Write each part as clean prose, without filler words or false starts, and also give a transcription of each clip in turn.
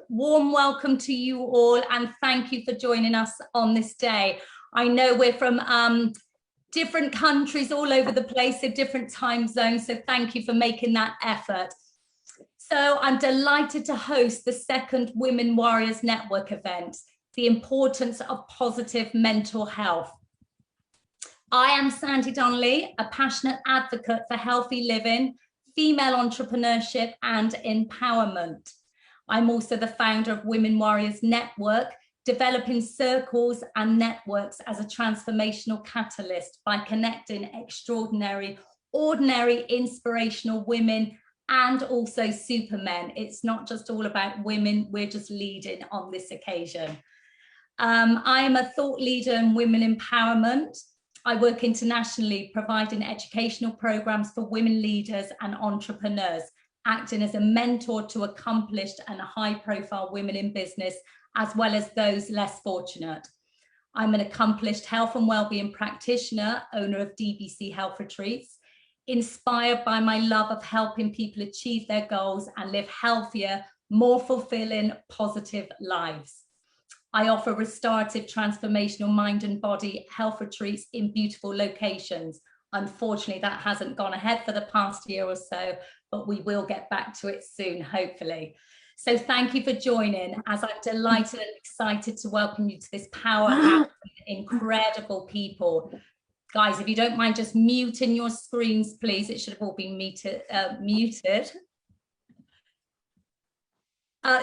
warm welcome to you all, and thank you for joining us on this day. I know we're from different countries all over the place, in different time zones, so thank you for making that effort. So I'm delighted to host the second Women Warriors Network event, The Importance of Positive Mental Health. I am Sandy Donnelly, a passionate advocate for healthy living, female entrepreneurship and empowerment. I'm also the founder of Women Warriors Network, developing circles and networks as a transformational catalyst by connecting extraordinary, ordinary, inspirational women and also supermen. It's not just all about women, we're just leading on this occasion. I am a thought leader in women empowerment. I work internationally, providing educational programs for women leaders and entrepreneurs, acting as a mentor to accomplished and high-profile women in business, as well as those less fortunate. I'm an accomplished health and wellbeing practitioner, owner of DBC Health Retreats, inspired by my love of helping people achieve their goals and live healthier, more fulfilling, positive lives. I offer restorative, transformational mind and body health retreats in beautiful locations. Unfortunately, that hasn't gone ahead for the past year or so, but we will get back to it soon, hopefully. So thank you for joining, as I'm delighted and excited to welcome you to this powerhouse of incredible people. Guys, if you don't mind just muting your screens, please. It should have all been muted.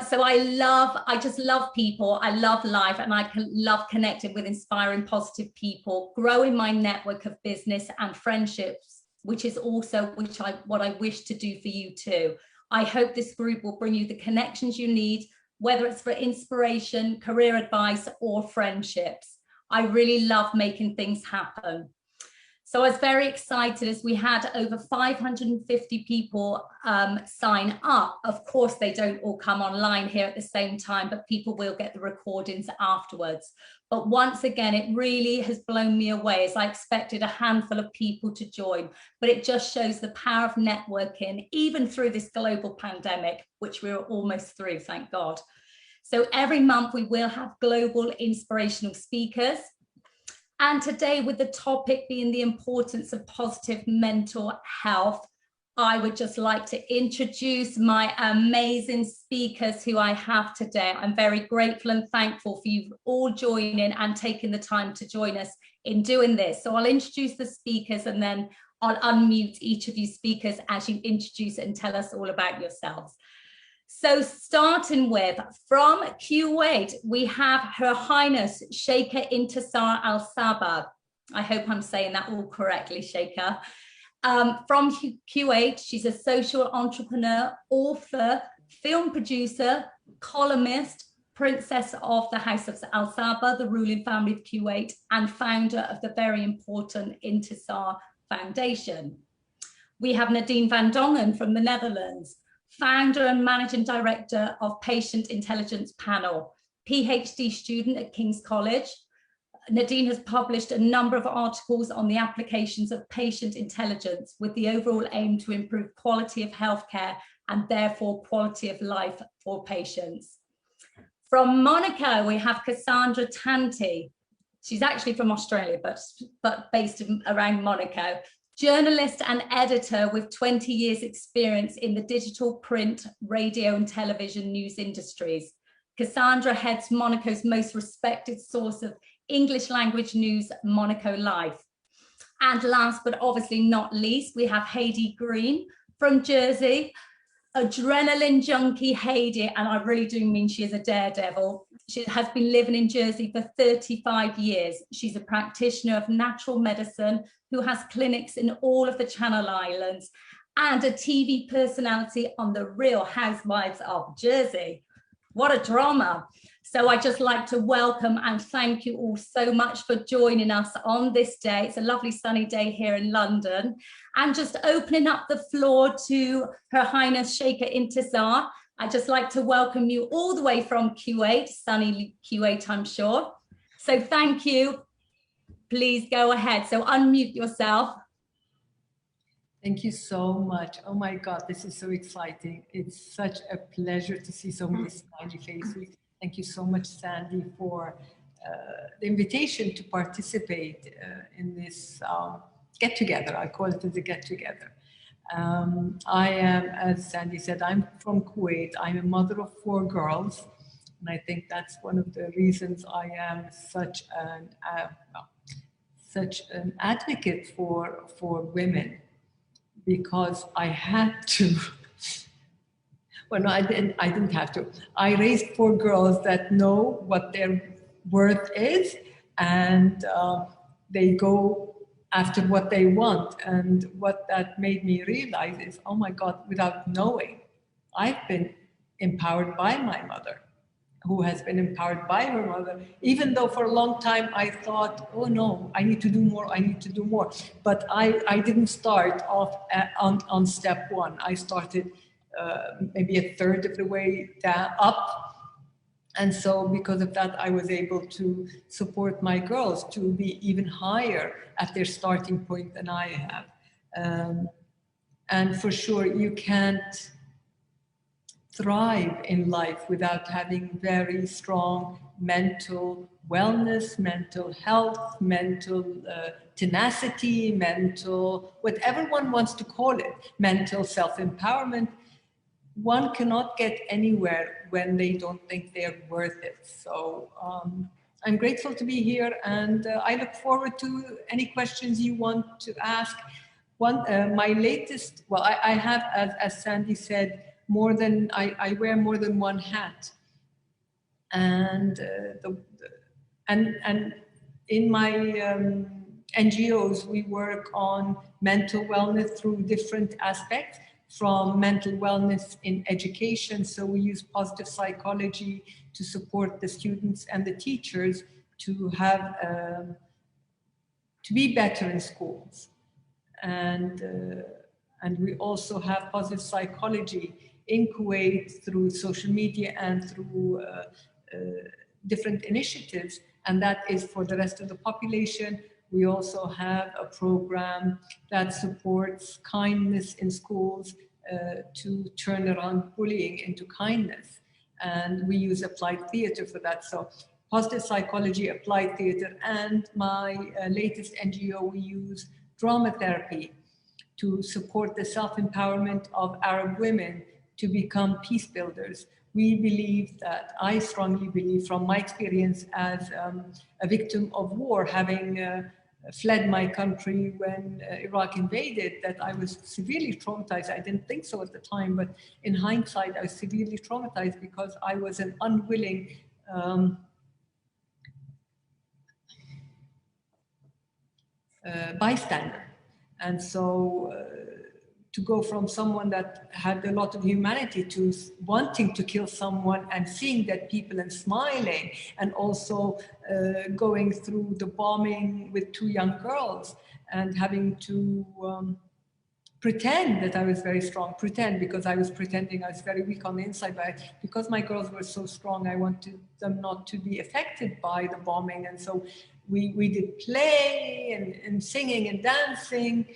So I just love people, I love life, and I love connecting with inspiring, positive people, growing my network of business and friendships, which is also what I wish to do for you too. I hope this group will bring you the connections you need, whether it's for inspiration, career advice, or friendships. I really love making things happen. So I was very excited as we had over 550 people sign up. Of course, they don't all come online here at the same time, but people will get the recordings afterwards. But once again, it really has blown me away, as I expected a handful of people to join, but it just shows the power of networking, even through this global pandemic, which we're almost through, thank God. So every month we will have global inspirational speakers. And today, with the topic being the importance of positive mental health, I would just like to introduce my amazing speakers who I have today. I'm very grateful and thankful for you all joining and taking the time to join us in doing this. So I'll introduce the speakers and then I'll unmute each of you speakers as you introduce it and tell us all about yourselves. So starting with, from Kuwait, we have Her Highness Sheikha Intisar Al Sabah. I hope I'm saying that all correctly, Sheikha. From Kuwait, she's a social entrepreneur, author, film producer, columnist, princess of the House of Al Sabah, the ruling family of Kuwait, and founder of the very important Intisar Foundation. We have Nadine Van Dongen from the Netherlands, founder and managing director of Patient Intelligence Panel, PhD student at King's College. Nadine has published a number of articles on the applications of patient intelligence with the overall aim to improve quality of healthcare and therefore quality of life for patients. From Monaco, we have Cassandra Tanti. She's actually from Australia, but based around Monaco. Journalist and editor with 20 years experience in the digital, print, radio and television news industries. Cassandra heads Monaco's most respected source of English language news, Monaco Life. And last but obviously not least, we have Hedi Green from Jersey, adrenaline junkie Hedi, and I really do mean she is a daredevil. She has been living in Jersey for 35 years. She's a practitioner of natural medicine who has clinics in all of the Channel Islands and a TV personality on the Real Housewives of Jersey. What a drama. So I'd just like to welcome and thank you all so much for joining us on this day. It's a lovely sunny day here in London. And just opening up the floor to Her Highness Sheikha Intisar. I'd just like to welcome you all the way from Kuwait, sunny Kuwait, I'm sure. So thank you. Please go ahead. So unmute yourself. Thank you so much. Oh my God, this is so exciting. It's such a pleasure to see so many smiley faces. Thank you so much, Sandy, for the invitation to participate in this get-together. I call it the get-together. I am, as Sandy said, I'm from Kuwait. I'm a mother of 4 girls. And I think that's one of the reasons I am such an advocate for women, because I had to. Well, no, I didn't have to. I raised 4 girls that know what their worth is, and they go after what they want. And what that made me realize is, oh my God, without knowing, I've been empowered by my mother, who has been empowered by her mother, even though for a long time I thought, oh no, I need to do more, I need to do more. But I didn't start off on step 1. I started maybe a third of the way up. And so because of that, I was able to support my girls to be even higher at their starting point than I have. And for sure, you can't thrive in life without having very strong mental wellness, mental health, mental tenacity, mental, whatever one wants to call it, mental self-empowerment. One cannot get anywhere when they don't think they're worth it. So I'm grateful to be here, and I look forward to any questions you want to ask. My latest, well, I have, as Sandy said, I wear more than one hat. And and in my NGOs, we work on mental wellness through different aspects, from mental wellness in education. So we use positive psychology to support the students and the teachers to have to be better in schools. And we also have positive psychology in Kuwait through social media and through different initiatives, and that is for the rest of the population. We also have a program that supports kindness in schools to turn around bullying into kindness. And we use applied theater for that. So positive psychology, applied theater, and my latest NGO, we use drama therapy to support the self-empowerment of Arab women to become peace builders. We believe that, I strongly believe from my experience as a victim of war, having fled my country when Iraq invaded, that I was severely traumatized. I didn't think so at the time, but in hindsight, I was severely traumatized because I was an unwilling bystander. And so to go from someone that had a lot of humanity to wanting to kill someone and seeing that people and smiling, and also going through the bombing with 2 young girls and having to pretend that I was very strong, because I was pretending I was very weak on the inside, but because my girls were so strong, I wanted them not to be affected by the bombing. And so we did play and singing and dancing,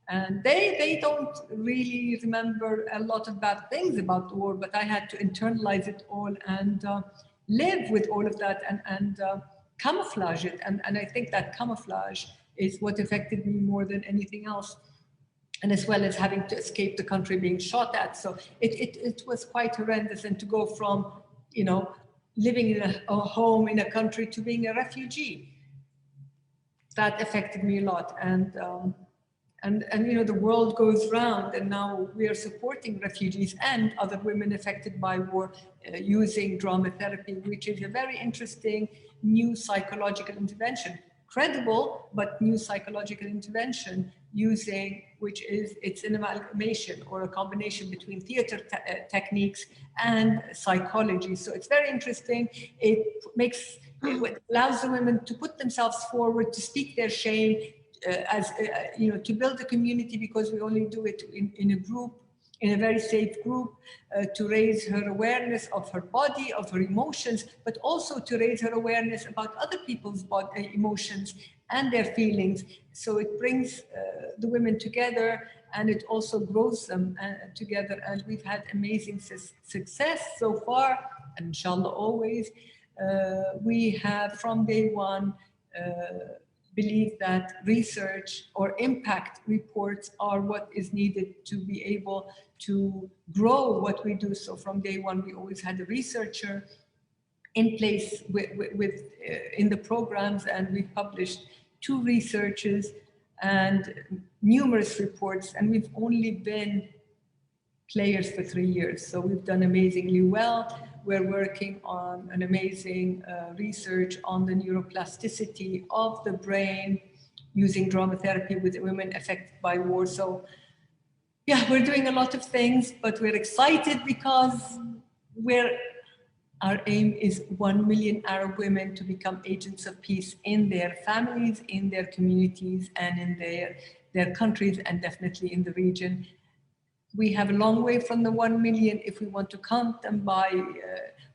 and they don't really remember a lot of bad things about the war, but I had to internalize it all and live with all of that and camouflage it. And I think that camouflage is what affected me more than anything else. And as well as having to escape the country being shot at. So it was quite horrendous. And to go from, living in a home in a country to being a refugee, that affected me a lot. And the world goes round, and now we are supporting refugees and other women affected by war using drama therapy, which is a very interesting new psychological intervention. Credible, but new psychological intervention it's an amalgamation or a combination between theater techniques and psychology. So it's very interesting. It allows the women to put themselves forward, to speak their shame, to build a community, because we only do it in a group, in a very safe group, to raise her awareness of her body, of her emotions, but also to raise her awareness about other people's emotions, and their feelings. So it brings the women together, and it also grows them together. And we've had amazing success so far, and inshallah always. We have from day one believe that research or impact reports are what is needed to be able to grow what we do. So from day one, we always had a researcher in place in the programs, and we've published 2 researches and numerous reports, and we've only been players for 3 years. So we've done amazingly well. We're working on an amazing research on the neuroplasticity of the brain using drama therapy with women affected by war. So yeah, we're doing a lot of things, but we're excited because our aim is 1 million Arab women to become agents of peace in their families, in their communities, and in their countries, and definitely in the region. We have a long way from the 1 million if we want to count them by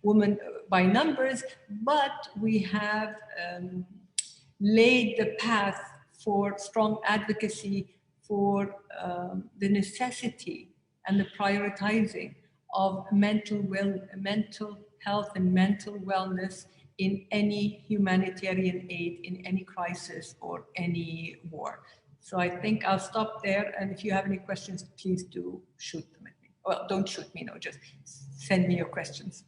women, by numbers, but we have laid the path for strong advocacy for the necessity and the prioritizing of mental health and mental wellness in any humanitarian aid, in any crisis or any war. So I think I'll stop there. And if you have any questions, please do shoot them at me. Well, don't shoot me, no, just send me your questions.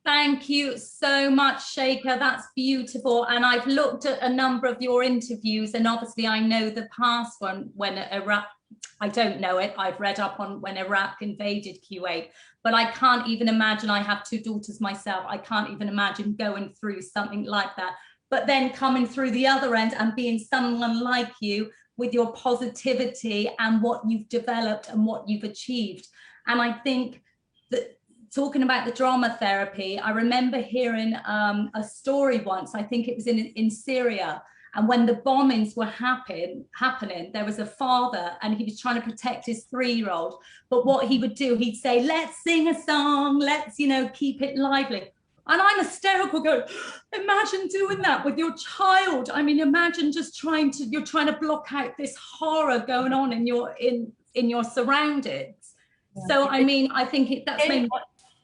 Thank you so much, Sheikha. That's beautiful. And I've looked at a number of your interviews, and obviously I know the past one when Iraq, I don't know it, I've read up on when Iraq invaded Kuwait, but I can't even imagine, I have 2 daughters myself, I can't even imagine going through something like that. But then coming through the other end and being someone like you with your positivity and what you've developed and what you've achieved. And I think that talking about the drama therapy, I remember hearing a story once, I think it was in Syria, and when the bombings were happening, there was a father and he was trying to protect his 3-year-old. But what he would do, he'd say, let's sing a song, let's, keep it lively. And I'm hysterical going, imagine doing that with your child. I mean, imagine just you're trying to block out this horror going on in your surroundings. Yeah. So, I mean, I think that's maybe.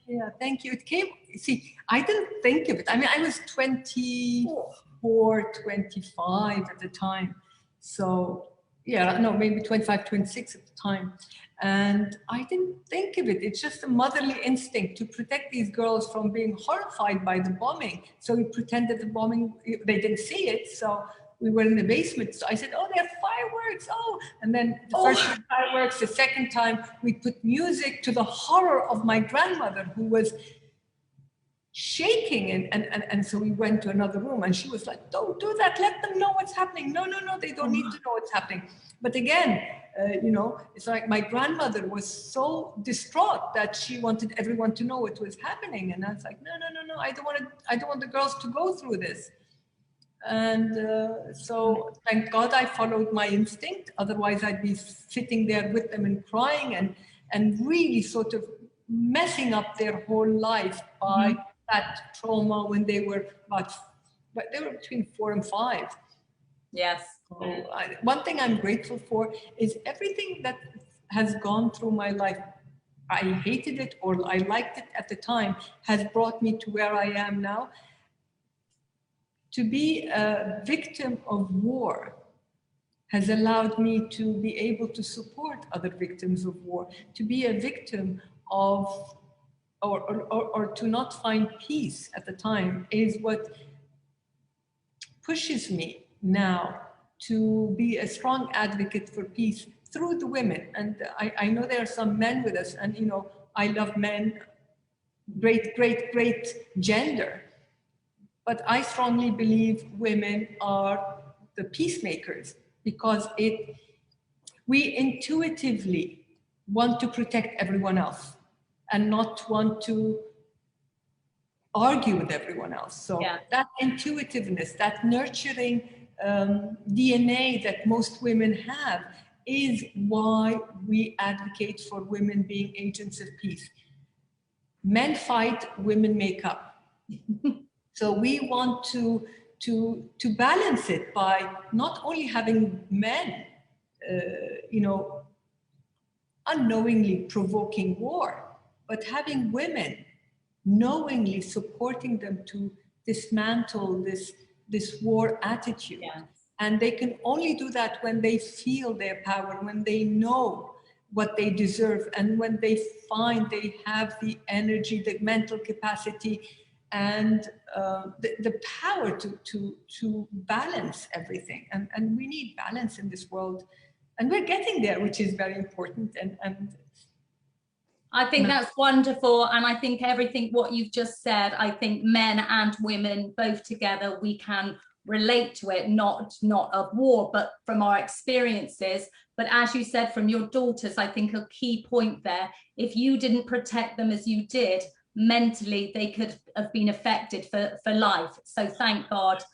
Yeah, thank you. It came, see, I didn't think of it. I mean, I was 24, 25 at the time. So yeah, no, maybe 25, 26 at the time. And I didn't think of it. It's just a motherly instinct to protect these girls from being horrified by the bombing. So we pretended the bombing, they didn't see it. So we were in the basement. So I said, oh, there are fireworks. Oh, and then the first time fireworks, the second time we put music to the horror of my grandmother who was shaking. And so we went to another room and she was like, don't do that. Let them know what's happening. No, they don't need to know what's happening. But again, it's like my grandmother was so distraught that she wanted everyone to know what was happening. And I was like, no, I don't want the girls to go through this. And so thank God I followed my instinct. Otherwise I'd be sitting there with them and crying and really sort of messing up their whole life by that trauma when they were between 4 and 5. Yes. So one thing I'm grateful for is everything that has gone through my life. I hated it or I liked it at the time, has brought me to where I am now. To be a victim of war has allowed me to be able to support other victims of war. To be a victim of, or to not find peace at the time is what pushes me now to be a strong advocate for peace through the women. And I know there are some men with us, and I love men, great gender. But I strongly believe women are the peacemakers because we intuitively want to protect everyone else and not want to argue with everyone else. So that intuitiveness, that nurturing DNA that most women have is why we advocate for women being agents of peace. Men fight, women make up. So we want to balance it by not only having men, unknowingly provoking war, but having women knowingly supporting them to dismantle this war attitude. Yes. And they can only do that when they feel their power, when they know what they deserve, and when they find they have the energy, the mental capacity, and the power to balance everything. And we need balance in this world. And we're getting there, which is very important. And I think that's wonderful. And I think everything what you've just said, I think men and women both together, we can relate to it, not of war, but from our experiences. But as you said, from your daughters, I think a key point there, if you didn't protect them as you did, mentally, they could have been affected for life. So thank God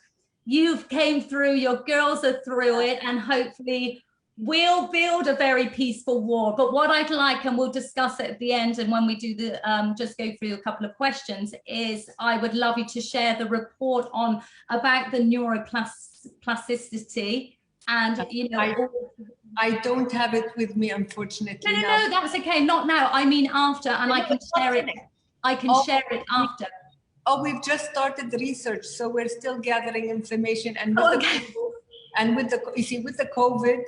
you've came through, your girls are through it, and hopefully we'll build a very peaceful war. But what I'd like, and we'll discuss it at the end, and when we do the just go through a couple of questions, is I would love you to share the report on about the neuroplasticity. And I don't have it with me, unfortunately. No, that's okay. Not now. I mean after, and I can share it. I can share it after. Oh, we've just started the research, so we're still gathering information. And with the COVID,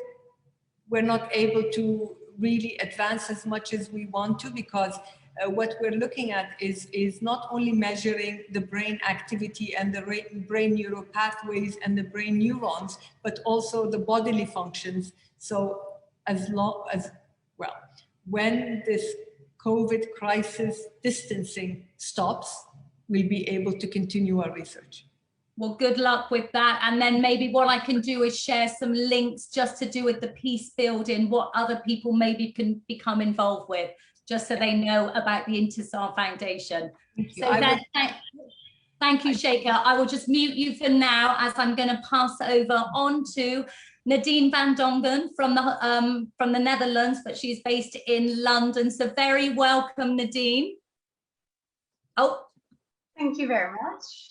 we're not able to really advance as much as we want to, because what we're looking at is not only measuring the brain activity and the brain neural pathways and the brain neurons, but also the bodily functions. So when this COVID crisis distancing stops, we'll be able to continue our research. Well, good luck with that. And then maybe what I can do is share some links just to do with the peace building, what other people maybe can become involved with, just so they know about the Intisar Foundation. Thank you, Sheikha. I will just mute you for now, as I'm going to pass over on to Nadine Van Dongen from the Netherlands, but she's based in London. So very welcome, Nadine. Oh. Thank you very much.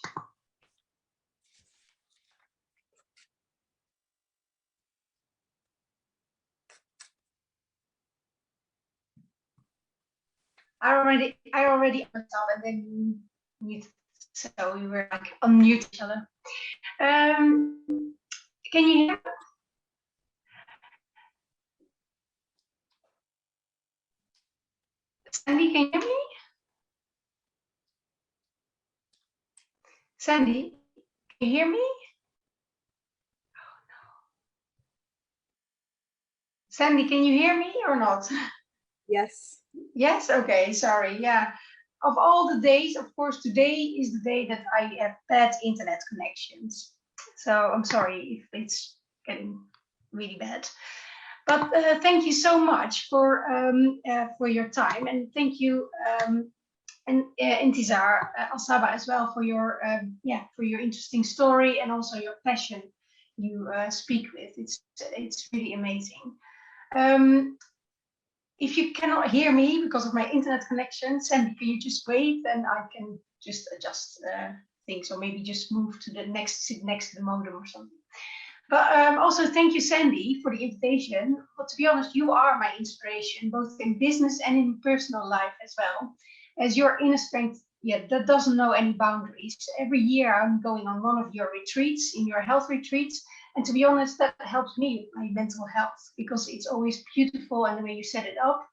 I already myself and then mute, so we were like unmute each other. Can you hear? Sandy, can you hear me? Sandy, can you hear me? Oh no. Sandy, can you hear me or not? Yes. Yes, okay, sorry, yeah. Of all the days, of course, today is the day that I have bad internet connections. So I'm sorry if it's getting really bad. But thank you so much for your time, and thank you Intisar Al-Saba as well for your interesting story and also your passion you speak with. It's really amazing. If you cannot hear me because of my internet connection, Sandy, can you just wait and I can just adjust things, or maybe just move to the sit next to the modem or something. But also thank you, Sandy, for the invitation. But to be honest, you are my inspiration, both in business and in personal life as well. As your inner strength, that doesn't know any boundaries. Every year I'm going on one of your retreats, in your health retreats. And to be honest, that helps me with my mental health, because it's always beautiful and the way you set it up.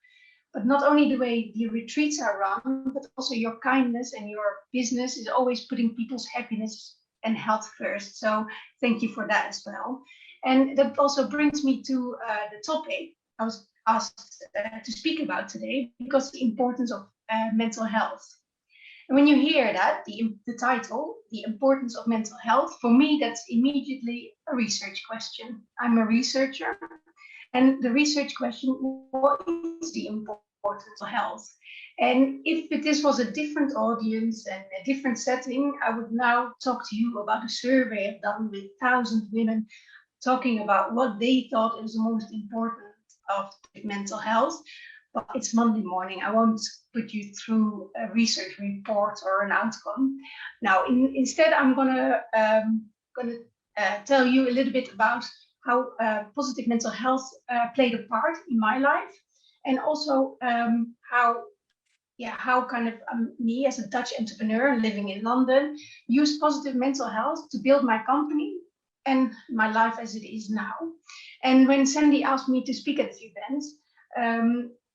But not only the way the retreats are run, but also your kindness and your business is always putting people's happiness and health first. So thank you for that as well. And that also brings me to the topic I was asked to speak about today, because the importance of mental health. And when you hear that, the title, the importance of mental health, for me, that's immediately a research question. I'm a researcher, and the research question, what is the importance of health? And if this was a different audience and a different setting, I would now talk to you about a survey I've done with 1,000 women, talking about what they thought is the most important of mental health. but it's Monday morning. I won't put you through a research report or an outcome. Now, instead, I'm gonna tell you a little bit about how positive mental health played a part in my life, and also how kind of me as a Dutch entrepreneur living in London use positive mental health to build my company and my life as it is now. And when Sandy asked me to speak at this event,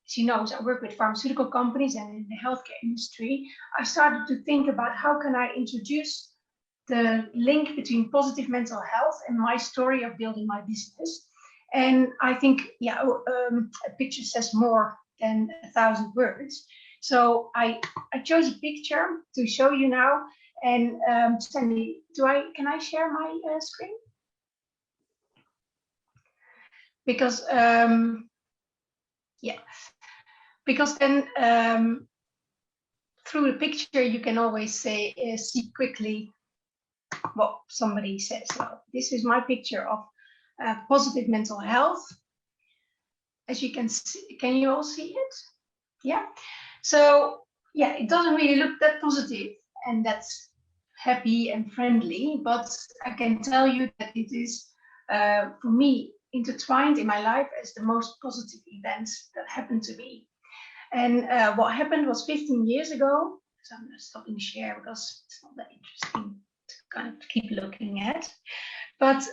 she knows I work with pharmaceutical companies and in the healthcare industry. I started to think about how can I introduce the link between positive mental health and my story of building my business. And I think, a picture says more than 1,000 words. So I chose a picture to show you now. And Sandy, can I share my screen? Because because then through the picture you can always see quickly what somebody says. So this is my picture of positive mental health. As you can see, can you all see it? Yeah. So yeah, it doesn't really look that positive and that's happy and friendly, but I can tell you that it is for me intertwined in my life as the most positive events that happened to me. And what happened was 15 years ago. So I'm going to stop and share because it's not that interesting to kind of keep looking at. But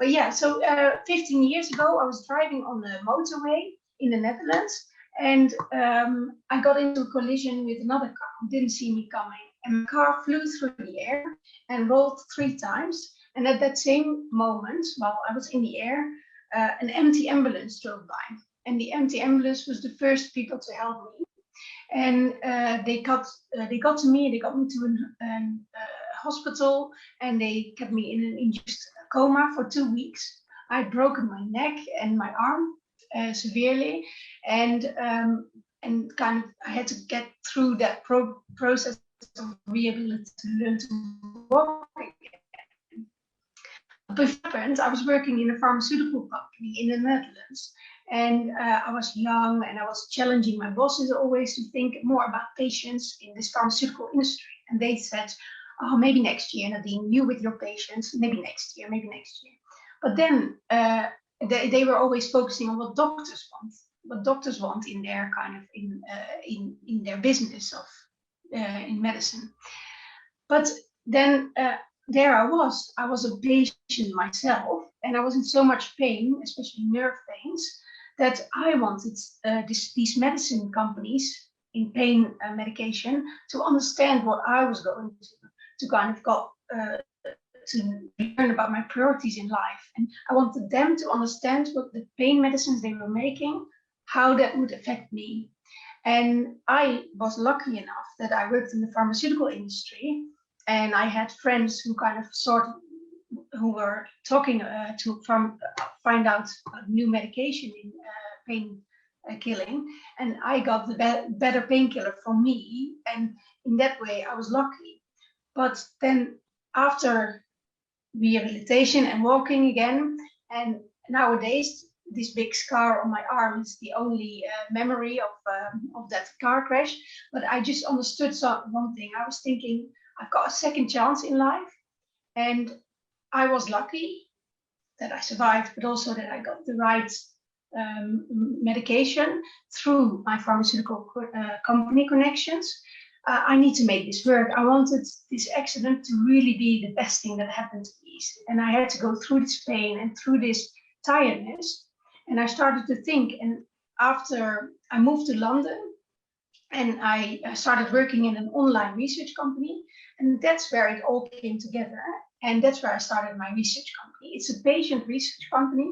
yeah, so 15 years ago, I was driving on the motorway in the Netherlands, and I got into a collision with another car who didn't see me coming. And my car flew through the air and rolled 3 times. And at that same moment, while I was in the air, an empty ambulance drove by. And the empty ambulance was the first people to help me. And they got to me, they got me to a hospital, and they kept me in an induced coma for 2 weeks. I'd broken my neck and my arm severely, and kind of I had to get through that process of rehabilitation to learn to walk again. Before I was working in a pharmaceutical company in the Netherlands, and I was young and I was challenging my bosses always to think more about patients in this pharmaceutical industry. And they said, oh, maybe next year, Nadine, you with your patients, maybe next year. But then they were always focusing on what doctors want in their kind of in their business of in medicine. But then there I was a patient myself, and I was in so much pain, especially nerve pains, that I wanted these medicine companies in pain medication to understand what I was going to kind of got to learn about my priorities in life. And I wanted them to understand what the pain medicines they were making, how that would affect me. And I was lucky enough that I worked in the pharmaceutical industry, and I had friends who kind of who were talking to find out new medication in pain killing, and I got the better painkiller for me, and in that way I was lucky. But then after rehabilitation and walking again, and nowadays this big scar on my arm is the only memory of that car crash. But I just understood one thing. I was thinking, I've got a second chance in life, and I was lucky that I survived, but also that I got the right medication through my pharmaceutical company connections. I need to make this work. I wanted this accident to really be the best thing that happened to me. And I had to go through this pain and through this tiredness. And I started to think, and after I moved to London, and I started working in an online research company, and that's where it all came together. And that's where I started my research company. It's a patient research company.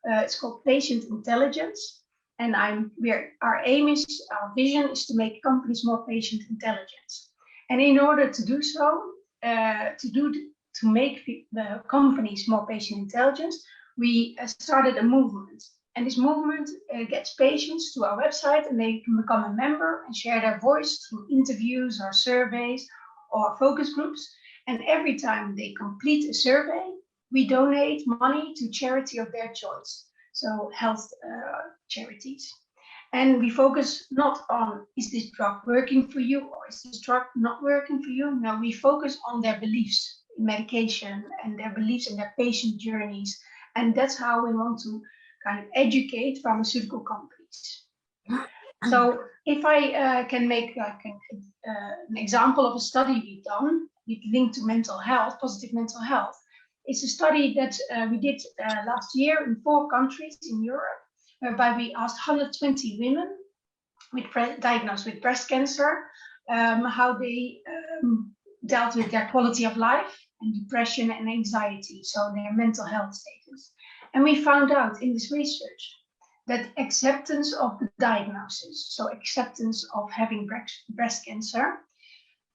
It's called Patient Intelligence. And our aim is, our vision is to make companies more patient intelligent. And in order to do so, to make the companies more patient intelligent, we started a movement. And this movement gets patients to our website, and they can become a member and share their voice through interviews or surveys or focus groups. And every time they complete a survey, we donate money to charity of their choice. So health charities. And we focus not on, is this drug working for you or is this drug not working for you? No, we focus on their beliefs in medication and their beliefs in their patient journeys. And that's how we want to kind of educate pharmaceutical companies. So if I can make like an example of a study we've done with linked to mental health, positive mental health. It's a study that we did last year in 4 countries in Europe, whereby we asked 120 women diagnosed with breast cancer how they dealt with their quality of life and depression and anxiety, so their mental health status. And we found out in this research that acceptance of the diagnosis, so acceptance of having breast cancer,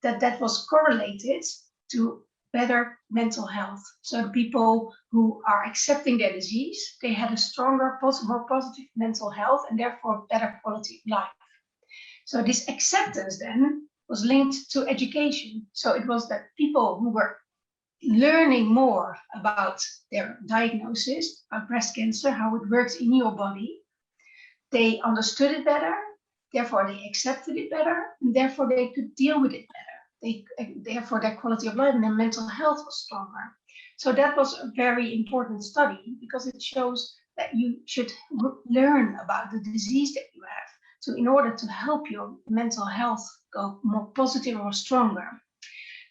that was correlated to better mental health. So people who are accepting their disease, they had a stronger, more positive mental health and therefore better quality of life. So this acceptance then was linked to education. So it was that people who were learning more about their diagnosis, about breast cancer, how it works in your body, they understood it better, therefore they accepted it better, and therefore they could deal with it better. Therefore their quality of life and their mental health was stronger. So that was a very important study because it shows that you should learn about the disease that you have. So in order to help your mental health go more positive or stronger.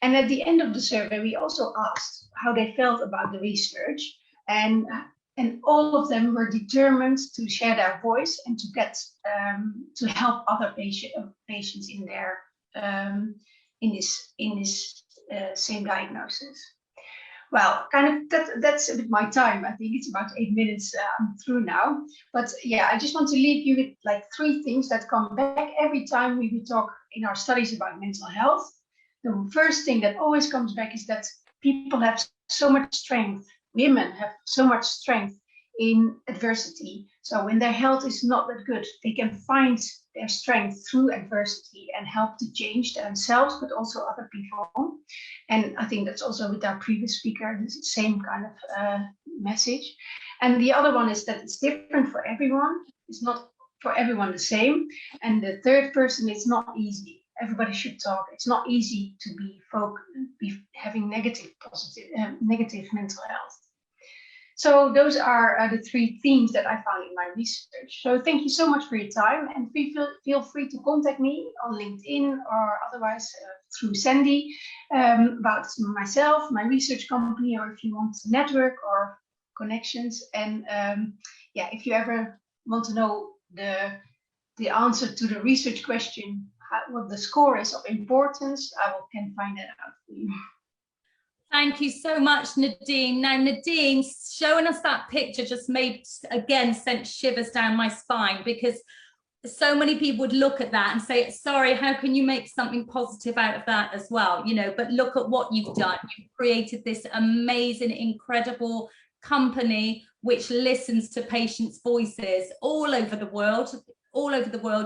And at the end of the survey, we also asked how they felt about the research, and all of them were determined to share their voice and to get to help other patients in their in this same diagnosis. Well, kind of that's a bit my time. I think it's about 8 minutes I'm through now. But yeah, I just want to leave you with like 3 things that come back every time we talk in our studies about mental health. The first thing that always comes back is that people have so much strength. Women have so much strength in adversity. So when their health is not that good, they can find their strength through adversity and help to change themselves, but also other people. And I think that's also with our previous speaker, the same kind of message. And the other one is that it's different for everyone. It's not for everyone the same. And the third person, it's not easy. Everybody should talk. It's not easy to be having negative mental health. So those are the 3 themes that I found in my research. So thank you so much for your time, and feel free to contact me on LinkedIn or otherwise through Sandy about myself, my research company, or if you want to network or connections. And yeah, if you ever want to know the answer to the research question, what the score is of importance, I can find that out for you. Thank you so much, Nadine. Now, Nadine, showing us that picture just sent shivers down my spine, because so many people would look at that and say, sorry, how can you make something positive out of that as well? You know, but look at what you've done. You've created this amazing, incredible company which listens to patients' voices all over the world,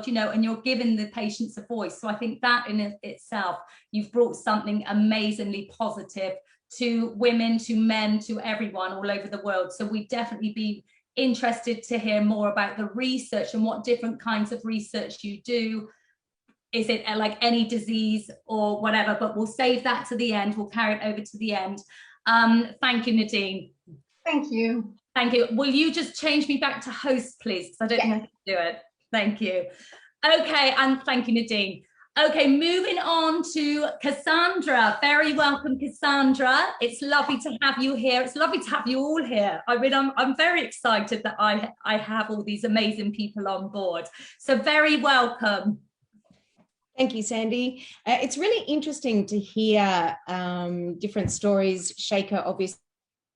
you know, and you're giving the patients a voice. So I think that in itself, you've brought something amazingly positive to women, to men, to everyone all over the world. So we'd definitely be interested to hear more about the research and what different kinds of research you do. Is it like any disease or whatever? But we'll save that to the end. We'll carry it over to the end. Thank you, Nadine. Thank you. Thank you. Will you just change me back to host, please? Because I don't know how to do it. Thank you. Okay, and thank you, Nadine. Okay, moving on to Cassandra. Very welcome, Cassandra. It's lovely to have you here. It's lovely to have you all here. I mean, I'm very excited that I have all these amazing people on board. So very welcome. Thank you, Sandy. It's really interesting to hear different stories. Sheikha, obviously,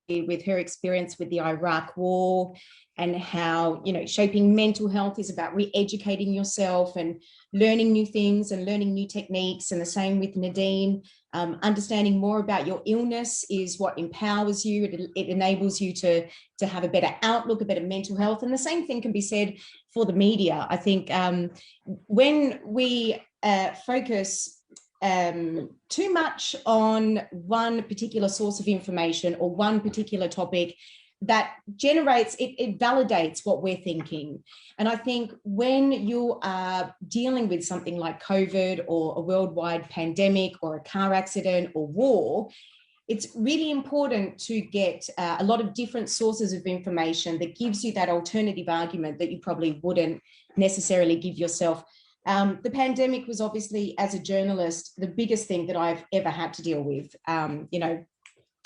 with her experience with the Iraq War, and how, you know, shaping mental health is about re-educating yourself and learning new things and learning new techniques. And the same with Nadine, understanding more about your illness is what empowers you. It enables you to have a better outlook, a better mental health. And the same thing can be said for the media. I think when we focus too much on one particular source of information or one particular topic, that generates, it validates what we're thinking. And I think when you are dealing with something like COVID or a worldwide pandemic or a car accident or war, it's really important to get a lot of different sources of information that gives you that alternative argument that you probably wouldn't necessarily give yourself. The pandemic was obviously, as a journalist, the biggest thing that I've ever had to deal with. You know,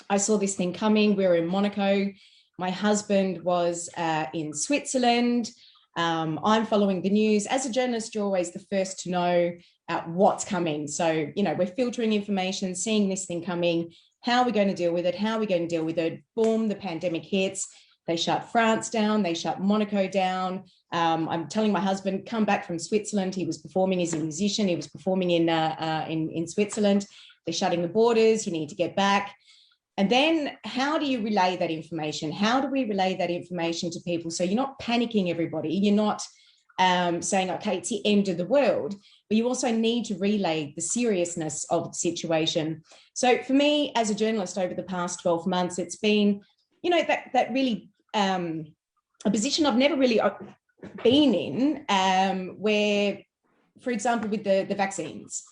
I saw this thing coming. We were in Monaco. My husband was in Switzerland. I'm following the news. As a journalist, you're always the first to know what's coming. So, you know, we're filtering information, seeing this thing coming. How are we going to deal with it? How are we going to deal with it? Boom, the pandemic hits. They shut France down. They shut Monaco down. I'm telling my husband, come back from Switzerland. He was performing as a musician. He was performing in Switzerland. They're shutting the borders. You need to get back. And then how do you relay that information? How do we relay that information to people? So you're not panicking everybody. You're not saying, okay, it's the end of the world, but you also need to relay the seriousness of the situation. So for me, as a journalist over the past 12 months, it's been, you know, that really a position I've never really been in, where, for example, with the vaccines,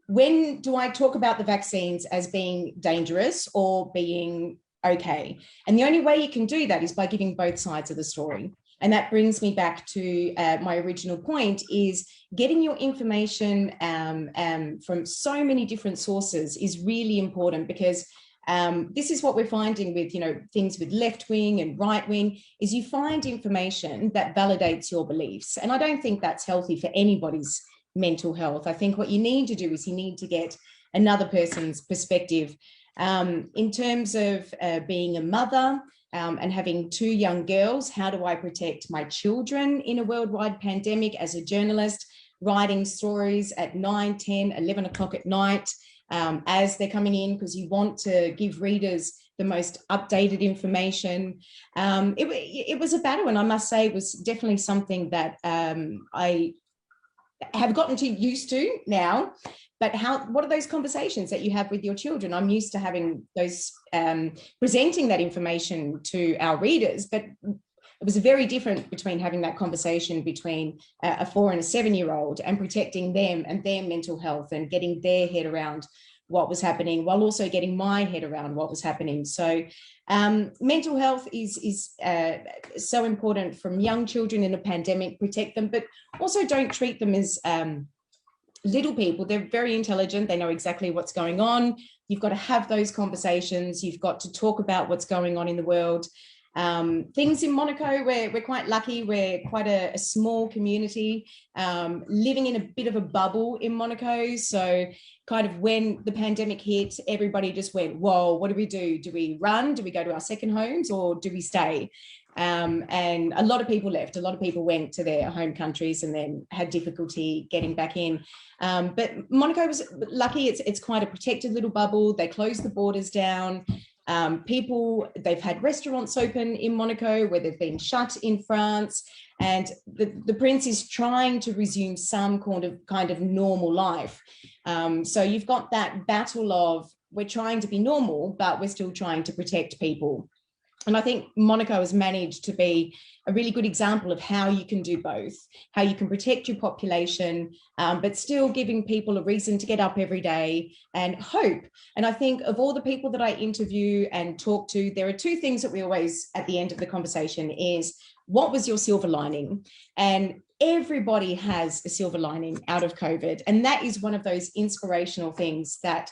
when do I talk about the vaccines as being dangerous or being okay? And the only way you can do that is by giving both sides of the story. And that brings me back to my original point, is getting your information from so many different sources is really important, because this is what we're finding with, you know, things with left wing and right wing, is you find information that validates your beliefs. And I don't think that's healthy for anybody's mental health. I think what you need to do is you need to get another person's perspective. In terms of being a mother and having 2 young girls, how do I protect my children in a worldwide pandemic as a journalist, writing stories at 9, 10, 11 o'clock at night as they're coming in, because you want to give readers the most updated information. It was a battle, and I must say it was definitely something that I have gotten used to now. But what are those conversations that you have with your children? I'm used to having those, presenting that information to our readers, but it was very different between having that conversation between a 4 and a 7-year-old and protecting them and their mental health and getting their head around what was happening, while also getting my head around what was happening. So mental health is so important from young children in a pandemic. Protect them, but also don't treat them as little people. They're very intelligent. They know exactly what's going on. You've got to have those conversations. You've got to talk about what's going on in the world. Things in Monaco, we're quite lucky. We're quite a small community, living in a bit of a bubble in Monaco. So kind of when the pandemic hit, everybody just went, whoa, what do we do? Do we run? Do we go to our second homes, or do we stay? And a lot of people left. A lot of people went to their home countries and then had difficulty getting back in. But Monaco was lucky. It's quite a protected little bubble. They closed the borders down. They've had restaurants open in Monaco where they've been shut in France. And the prince is trying to resume some kind of normal life. So you've got that battle of, we're trying to be normal, but we're still trying to protect people. And I think Monaco has managed to be a really good example of how you can do both, how you can protect your population, but still giving people a reason to get up every day and hope. And I think of all the people that I interview and talk to, there are 2 things that we always, at the end of the conversation, is what was your silver lining? And everybody has a silver lining out of COVID. And that is one of those inspirational things that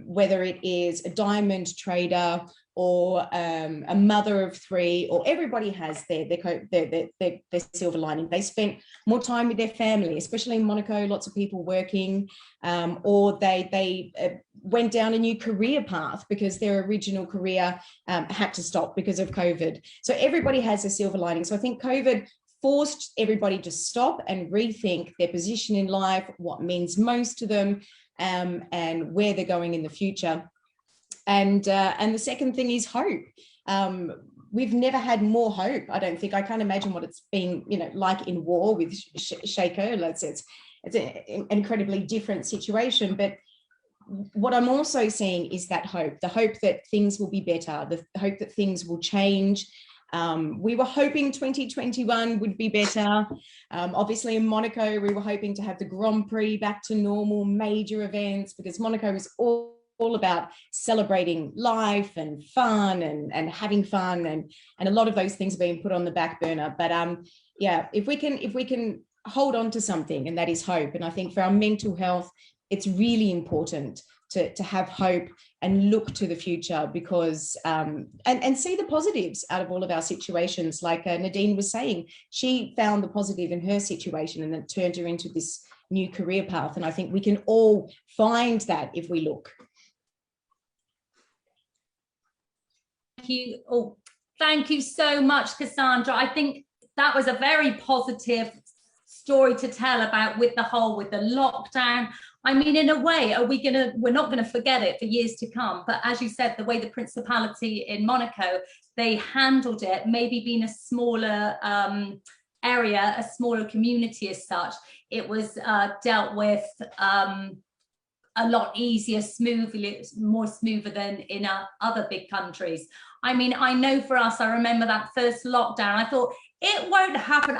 whether it is a diamond trader or a mother of 3, or everybody has their silver lining. They spent more time with their family, especially in Monaco, lots of people working, or they went down a new career path because their original career had to stop because of COVID. So everybody has a silver lining. So I think COVID forced everybody to stop and rethink their position in life, what means most to them, and where they're going in the future. And the second thing is hope. We've never had more hope. I don't think. I can't imagine what it's been, like in war with Sheikha. It's an incredibly different situation, but what I'm also seeing is that hope, the hope that things will be better, the hope that things will change. We were hoping 2021 would be better. Obviously in Monaco, we were hoping to have the Grand Prix back to normal, major events, because Monaco is all about celebrating life and fun and having fun, and a lot of those things are being put on the back burner. But yeah, if we can hold on to something, and that is hope. And I think for our mental health, it's really important to have hope and look to the future, because and see the positives out of all of our situations. Like Nadine was saying, she found the positive in her situation, and it turned her into this new career path. And I think we can all find that if we look. Thank you. Oh, thank you so much, Cassandra. I think that was a very positive story to tell about with the lockdown. I mean, in a way, we're not gonna forget it for years to come. But as you said, the way the Principality in Monaco, they handled it, maybe being a smaller area, a smaller community as such, it was dealt with a lot easier, more smoother than in other big countries. I mean, I know for us, I remember that first lockdown, I thought, it won't happen.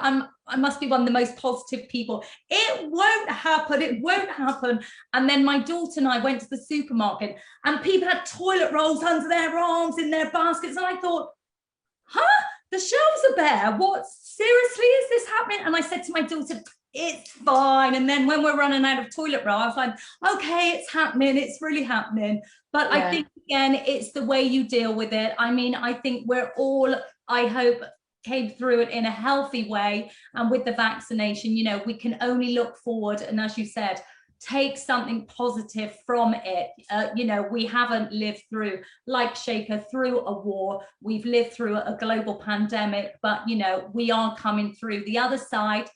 I must be one of the most positive people. It won't happen, it won't happen. And then my daughter and I went to the supermarket, and people had toilet rolls under their arms, in their baskets. And I thought, huh? The shelves are bare. What, seriously, is this happening? And I said to my daughter, it's fine. And then when we're running out of toilet roll, I was like, okay, it's happening. It's really happening. But yeah. I think, again, it's the way you deal with it. I mean, I think we're all, I hope, came through it in a healthy way. And with the vaccination, you know, we can only look forward. And as you said, take something positive from it. You know, we haven't lived through, like Sheikha, through a war. We've lived through a global pandemic, but, you know, we are coming through the other side.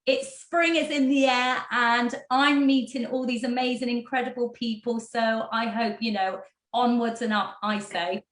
It's spring is in the air, and I'm meeting all these amazing, incredible people. So I hope, you know, onwards and up, I say.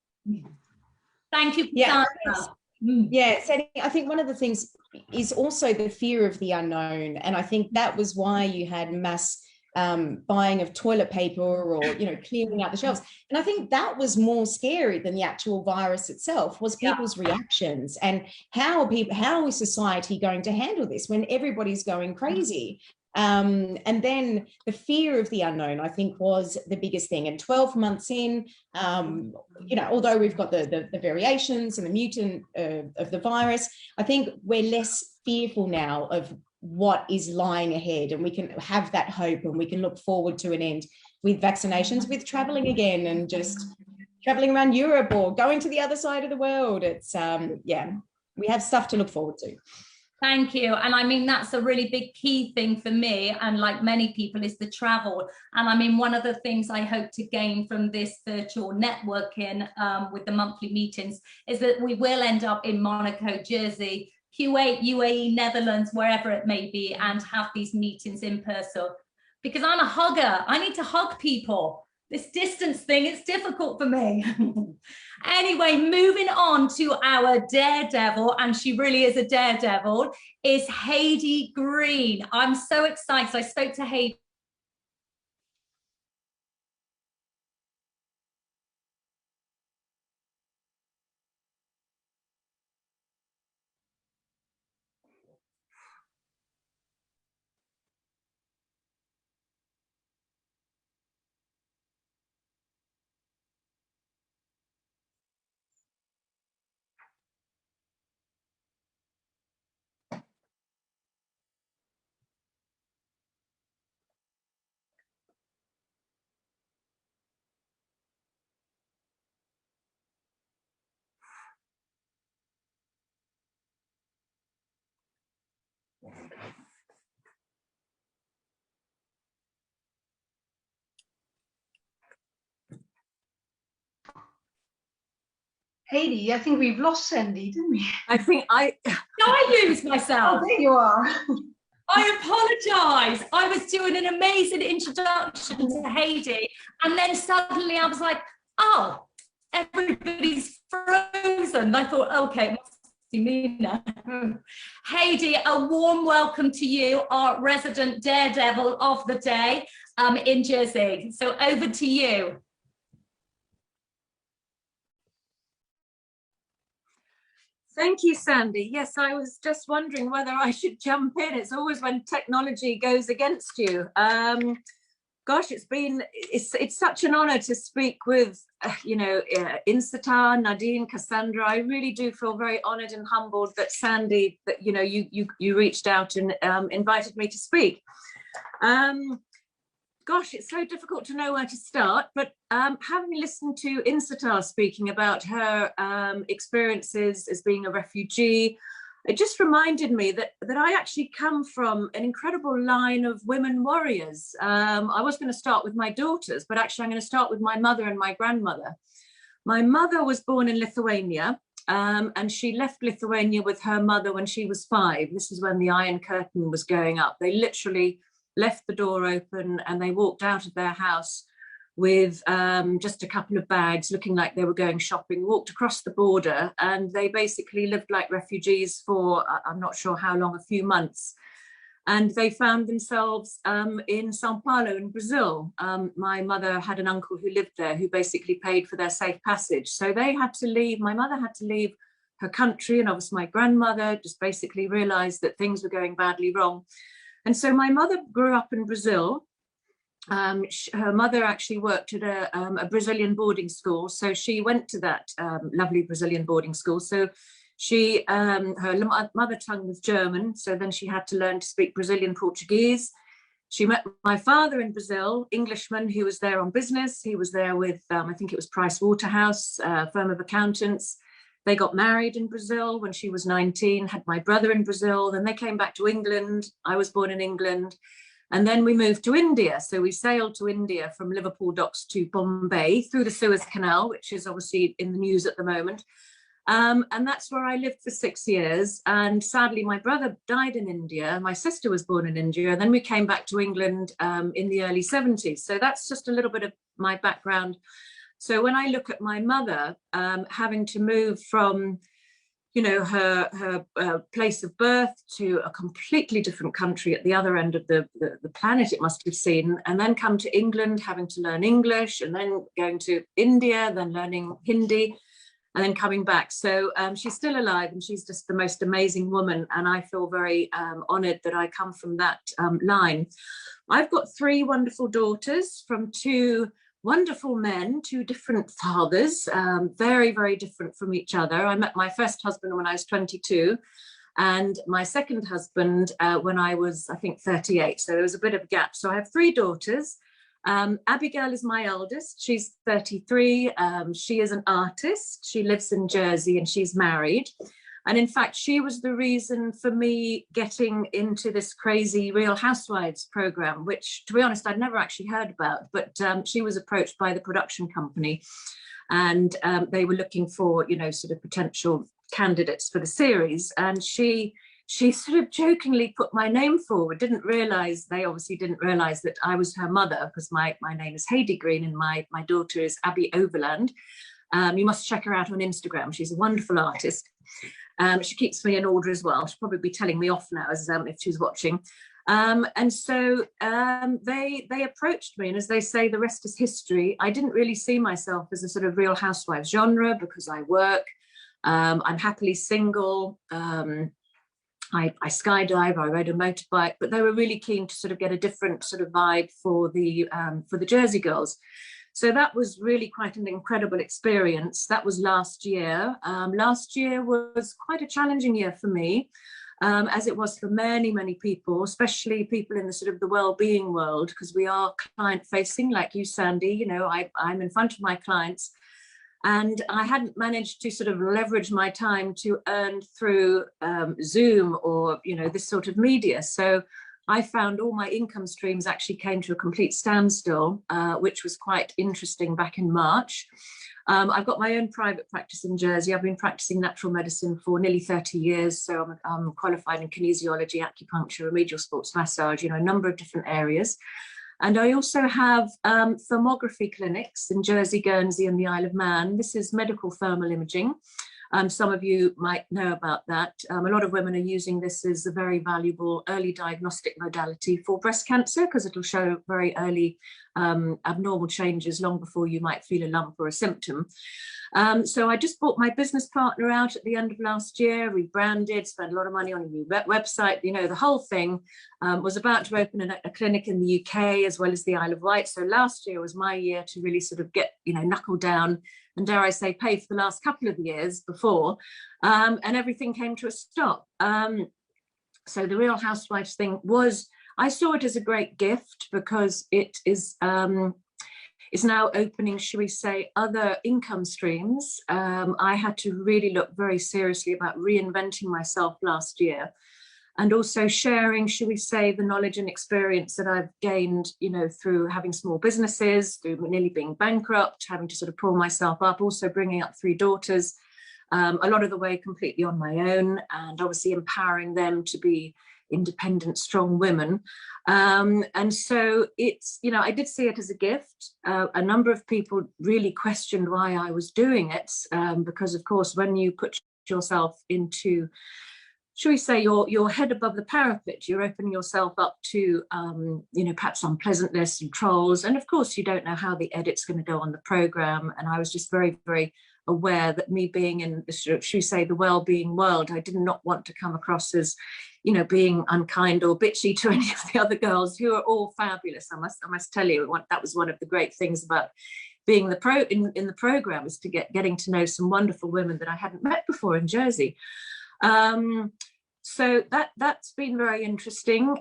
Thank you, Cassandra. Yeah, Sandy, I think one of the things is also the fear of the unknown. And I think that was why you had mass buying of toilet paper, or, you know, clearing out the shelves. And I think that was more scary than the actual virus itself, was people's reactions, and how is society going to handle this when everybody's going crazy? And then the fear of the unknown, I think, was the biggest thing. And 12 months in, you know, although we've got the variations and the mutant of the virus, I think we're less fearful now of what is lying ahead, and we can have that hope, and we can look forward to an end with vaccinations, with traveling again, and just traveling around Europe or going to the other side of the world. It's yeah, we have stuff to look forward to. Thank you. And I mean, that's a really big key thing for me, and like many people, is the travel. And I mean, one of the things I hope to gain from this virtual networking with the monthly meetings is that we will end up in Monaco, Jersey, Kuwait, UAE, Netherlands, wherever it may be, and have these meetings in person. Because I'm a hugger. I need to hug people. This distance thing, it's difficult for me. Anyway, moving on to our daredevil, and she really is a daredevil, is Hedi Green. I'm so excited. I spoke to Hedi. Hedi, I think we've lost Sandy, didn't we? I think I lose myself. Oh, there you are. I apologize. I was doing an amazing introduction to Hedi, and then suddenly I was like, oh, everybody's frozen. I thought, okay, it must Mina. Hedi, a warm welcome to you, our resident daredevil of the day in Jersey. So over to you. Thank you, Sandy. Yes, I was just wondering whether I should jump in. It's always when technology goes against you. Gosh, it's such an honor to speak with, Intisar, Nadine, Cassandra. I really do feel very honored and humbled that Sandy, that, you reached out and invited me to speak. Gosh, it's so difficult to know where to start, but having listened to Intisar speaking about her experiences as being a refugee, it just reminded me that I actually come from an incredible line of women warriors. I was going to start with my daughters, but actually I'm going to start with my mother and my grandmother. My mother was born in Lithuania, and she left Lithuania with her mother when she was 5. This is when the Iron Curtain was going up. They literally left the door open and they walked out of their house with just a couple of bags, looking like they were going shopping, walked across the border, and they basically lived like refugees for, I'm not sure how long, a few months. And they found themselves in Sao Paulo in Brazil. My mother had an uncle who lived there who basically paid for their safe passage. So they had to leave, my mother had to leave her country, and obviously my grandmother just basically realized that things were going badly wrong. And so my mother grew up in Brazil. Her mother actually worked at a Brazilian boarding school. So she went to that lovely Brazilian boarding school. So her mother tongue was German. So then she had to learn to speak Brazilian Portuguese. She met my father in Brazil, Englishman, who was there on business. He was there with, I think it was Price Waterhouse, a firm of accountants. They got married in Brazil when she was 19, had my brother in Brazil. Then they came back to England. I was born in England. And then we moved to India. So we sailed to India from Liverpool docks to Bombay through the Suez Canal, which is obviously in the news at the moment. And that's where I lived for 6 years. And sadly, my brother died in India. My sister was born in India. And then we came back to England in the early 70s. So that's just a little bit of my background. So when I look at my mother having to move from, her place of birth to a completely different country at the other end of the planet, it must have seen, and then come to England, having to learn English, and then going to India, then learning Hindi, and then coming back. So she's still alive, and she's just the most amazing woman. And I feel very honored that I come from that line. I've got 3 wonderful daughters from 2 wonderful men, 2 different fathers, very, very different from each other. I met my first husband when I was 22, and my second husband when I was, I think, 38. So there was a bit of a gap. So I have 3 daughters. Abigail is my eldest. She's 33. She is an artist. She lives in Jersey and she's married. And in fact, she was the reason for me getting into this crazy Real Housewives program, which, to be honest, I'd never actually heard about. But she was approached by the production company, and they were looking for, sort of potential candidates for the series. And she sort of jokingly put my name forward. They obviously didn't realize that I was her mother, because my name is Hedi Green and my daughter is Abby Overland. You must check her out on Instagram. She's a wonderful artist. She keeps me in order as well. She'll probably be telling me off now if she's watching. And so they approached me, and as they say, the rest is history. I didn't really see myself as a sort of Real Housewives genre because I work. I'm happily single. I skydive, I ride a motorbike, but they were really keen to sort of get a different sort of vibe for the Jersey girls. So that was really quite an incredible experience. That was last year. Last year was quite a challenging year for me, as it was for many, many people, especially people in the sort of the well-being world, because we are client-facing, like you, Sandy. I'm in front of my clients, and I hadn't managed to sort of leverage my time to earn through Zoom or, this sort of media. So I found all my income streams actually came to a complete standstill, which was quite interesting back in March. I've got my own private practice in Jersey. I've been practicing natural medicine for nearly 30 years. So I'm qualified in kinesiology, acupuncture, remedial sports massage, a number of different areas. And I also have thermography clinics in Jersey, Guernsey and the Isle of Man. This is medical thermal imaging. Some of you might know about that. A lot of women are using this as a very valuable early diagnostic modality for breast cancer, because it'll show very early abnormal changes long before you might feel a lump or a symptom. So I just bought my business partner out at the end of last year, rebranded, spent a lot of money on a new website, you know, the whole thing. Was about to open a clinic in the UK as well as the Isle of Wight. So last year was my year to really sort of get, you know, knuckle down and, dare I say, pay for the last couple of years before, and everything came to a stop. So the Real Housewives thing was, I saw it as a great gift, because it is now opening, should we say, other income streams. I had to really look very seriously about reinventing myself last year, and also sharing, should we say, the knowledge and experience that I've gained, you know, through having small businesses, through nearly being bankrupt, having to sort of pull myself up, also bringing up 3 daughters, a lot of the way completely on my own, and obviously empowering them to be independent, strong women. And so it's, you know, I did see it as a gift. A number of people really questioned why I was doing it, because of course, when you put yourself into, should we say, your head above the parapet, you're opening yourself up to, you know, perhaps unpleasantness and trolls. And of course, you don't know how the edit's going to go on the program. And I was just very, very aware that me being in, should we say, the well-being world, I did not want to come across as, you know, being unkind or bitchy to any of the other girls, who are all fabulous. I must tell you, that was one of the great things about being in the program, is to getting to know some wonderful women that I hadn't met before in Jersey. So that's been very interesting.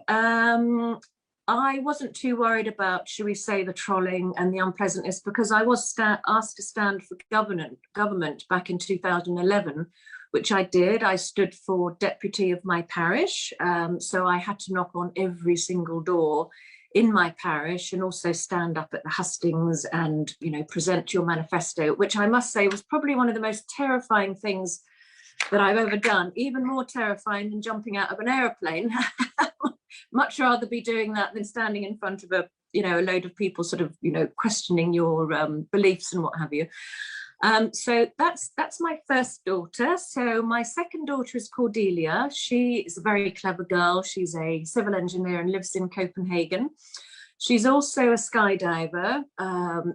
I wasn't too worried about, should we say, the trolling and the unpleasantness, because I was asked to stand for government back in 2011, which I did. I stood for deputy of my parish. So I had to knock on every single door in my parish, and also stand up at the hustings and, you know, present your manifesto, which I must say was probably one of the most terrifying things that I've ever done, even more terrifying than jumping out of an aeroplane. Much rather be doing that than standing in front of a, you know, a load of people sort of, you know, questioning your beliefs and what have you. So that's my first daughter. So my second daughter is Cordelia. She is a very clever girl. She's a civil engineer and lives in Copenhagen. She's also a skydiver.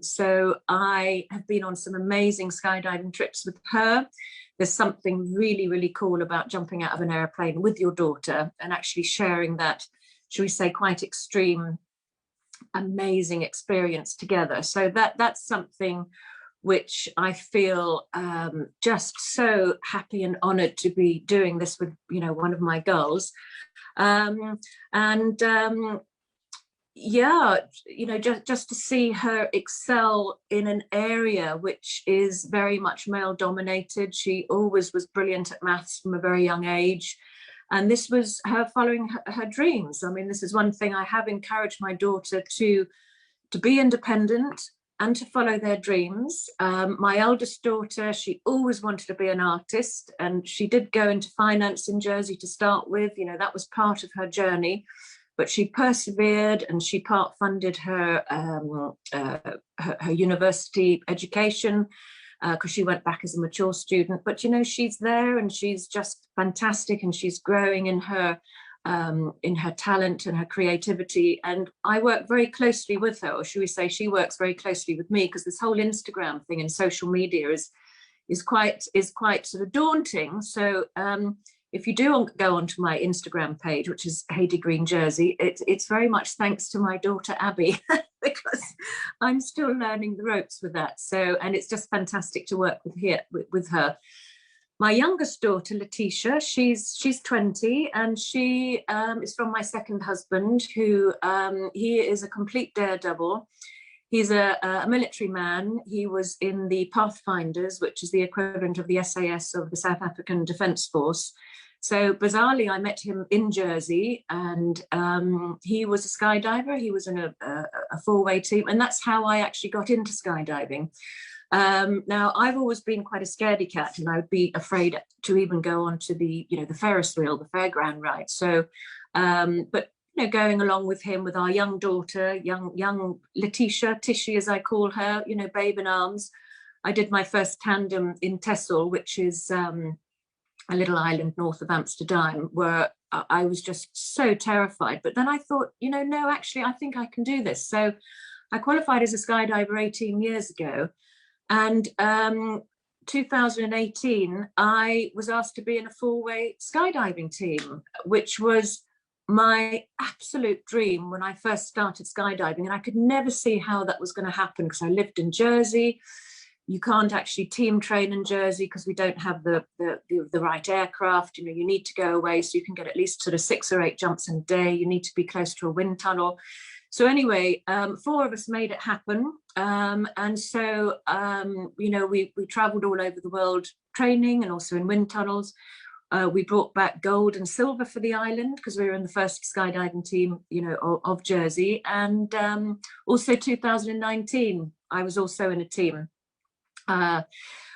So I have been on some amazing skydiving trips with her. There's something really, really cool about jumping out of an airplane with your daughter and actually sharing that, should we say, quite extreme, amazing experience together. So that's something which I feel just so happy and honored to be doing this with, you know, one of my girls. Yeah, you know, just to see her excel in an area which is very much male dominated. She always was brilliant at maths from a very young age. And this was her following her dreams. I mean, this is one thing I have encouraged my daughter to be independent and to follow their dreams. My eldest daughter, she always wanted to be an artist, and she did go into finance in Jersey to start with. You know, that was part of her journey. But she persevered, and she part funded her her university education, because she went back as a mature student. But you know, she's there, and she's just fantastic, and she's growing in her talent and her creativity. And I work very closely with her, or should we say, she works very closely with me, because this whole Instagram thing and social media is quite sort of daunting. So if you do go onto my Instagram page, which is Hedi Green Jersey, it's very much thanks to my daughter Abby, because I'm still learning the ropes with that. So, and it's just fantastic to work with her. My youngest daughter, Letitia, she's 20, and she is from my second husband, who he is a complete daredevil. He's a military man. He was in the Pathfinders, which is the equivalent of the SAS of the South African Defence Force. So bizarrely, I met him in Jersey, and he was a skydiver. He was in a four-way team, and that's how I actually got into skydiving. Now, I've always been quite a scaredy cat, and I would be afraid to even go onto the Ferris wheel, the fairground ride. So, but going along with him, with our young daughter, young Letitia, Tishy as I call her, babe in arms, I did my first tandem in Texel, which is a little island north of Amsterdam, where I was just so terrified. But then I thought, you know, no, actually, I think I can do this. So I qualified as a skydiver 18 years ago. And 2018, I was asked to be in a four-way skydiving team, which was my absolute dream when I first started skydiving. And I could never see how that was going to happen because I lived in Jersey. You can't actually team train in Jersey because we don't have the right aircraft. You know, you need to go away so you can get at least sort of 6 or 8 jumps in a day. You need to be close to a wind tunnel. So anyway, 4 of us made it happen. And so, you know, we traveled all over the world training and also in wind tunnels. We brought back gold and silver for the island because we were in the first skydiving team, you know, of Jersey. And also 2019, I was also in a team,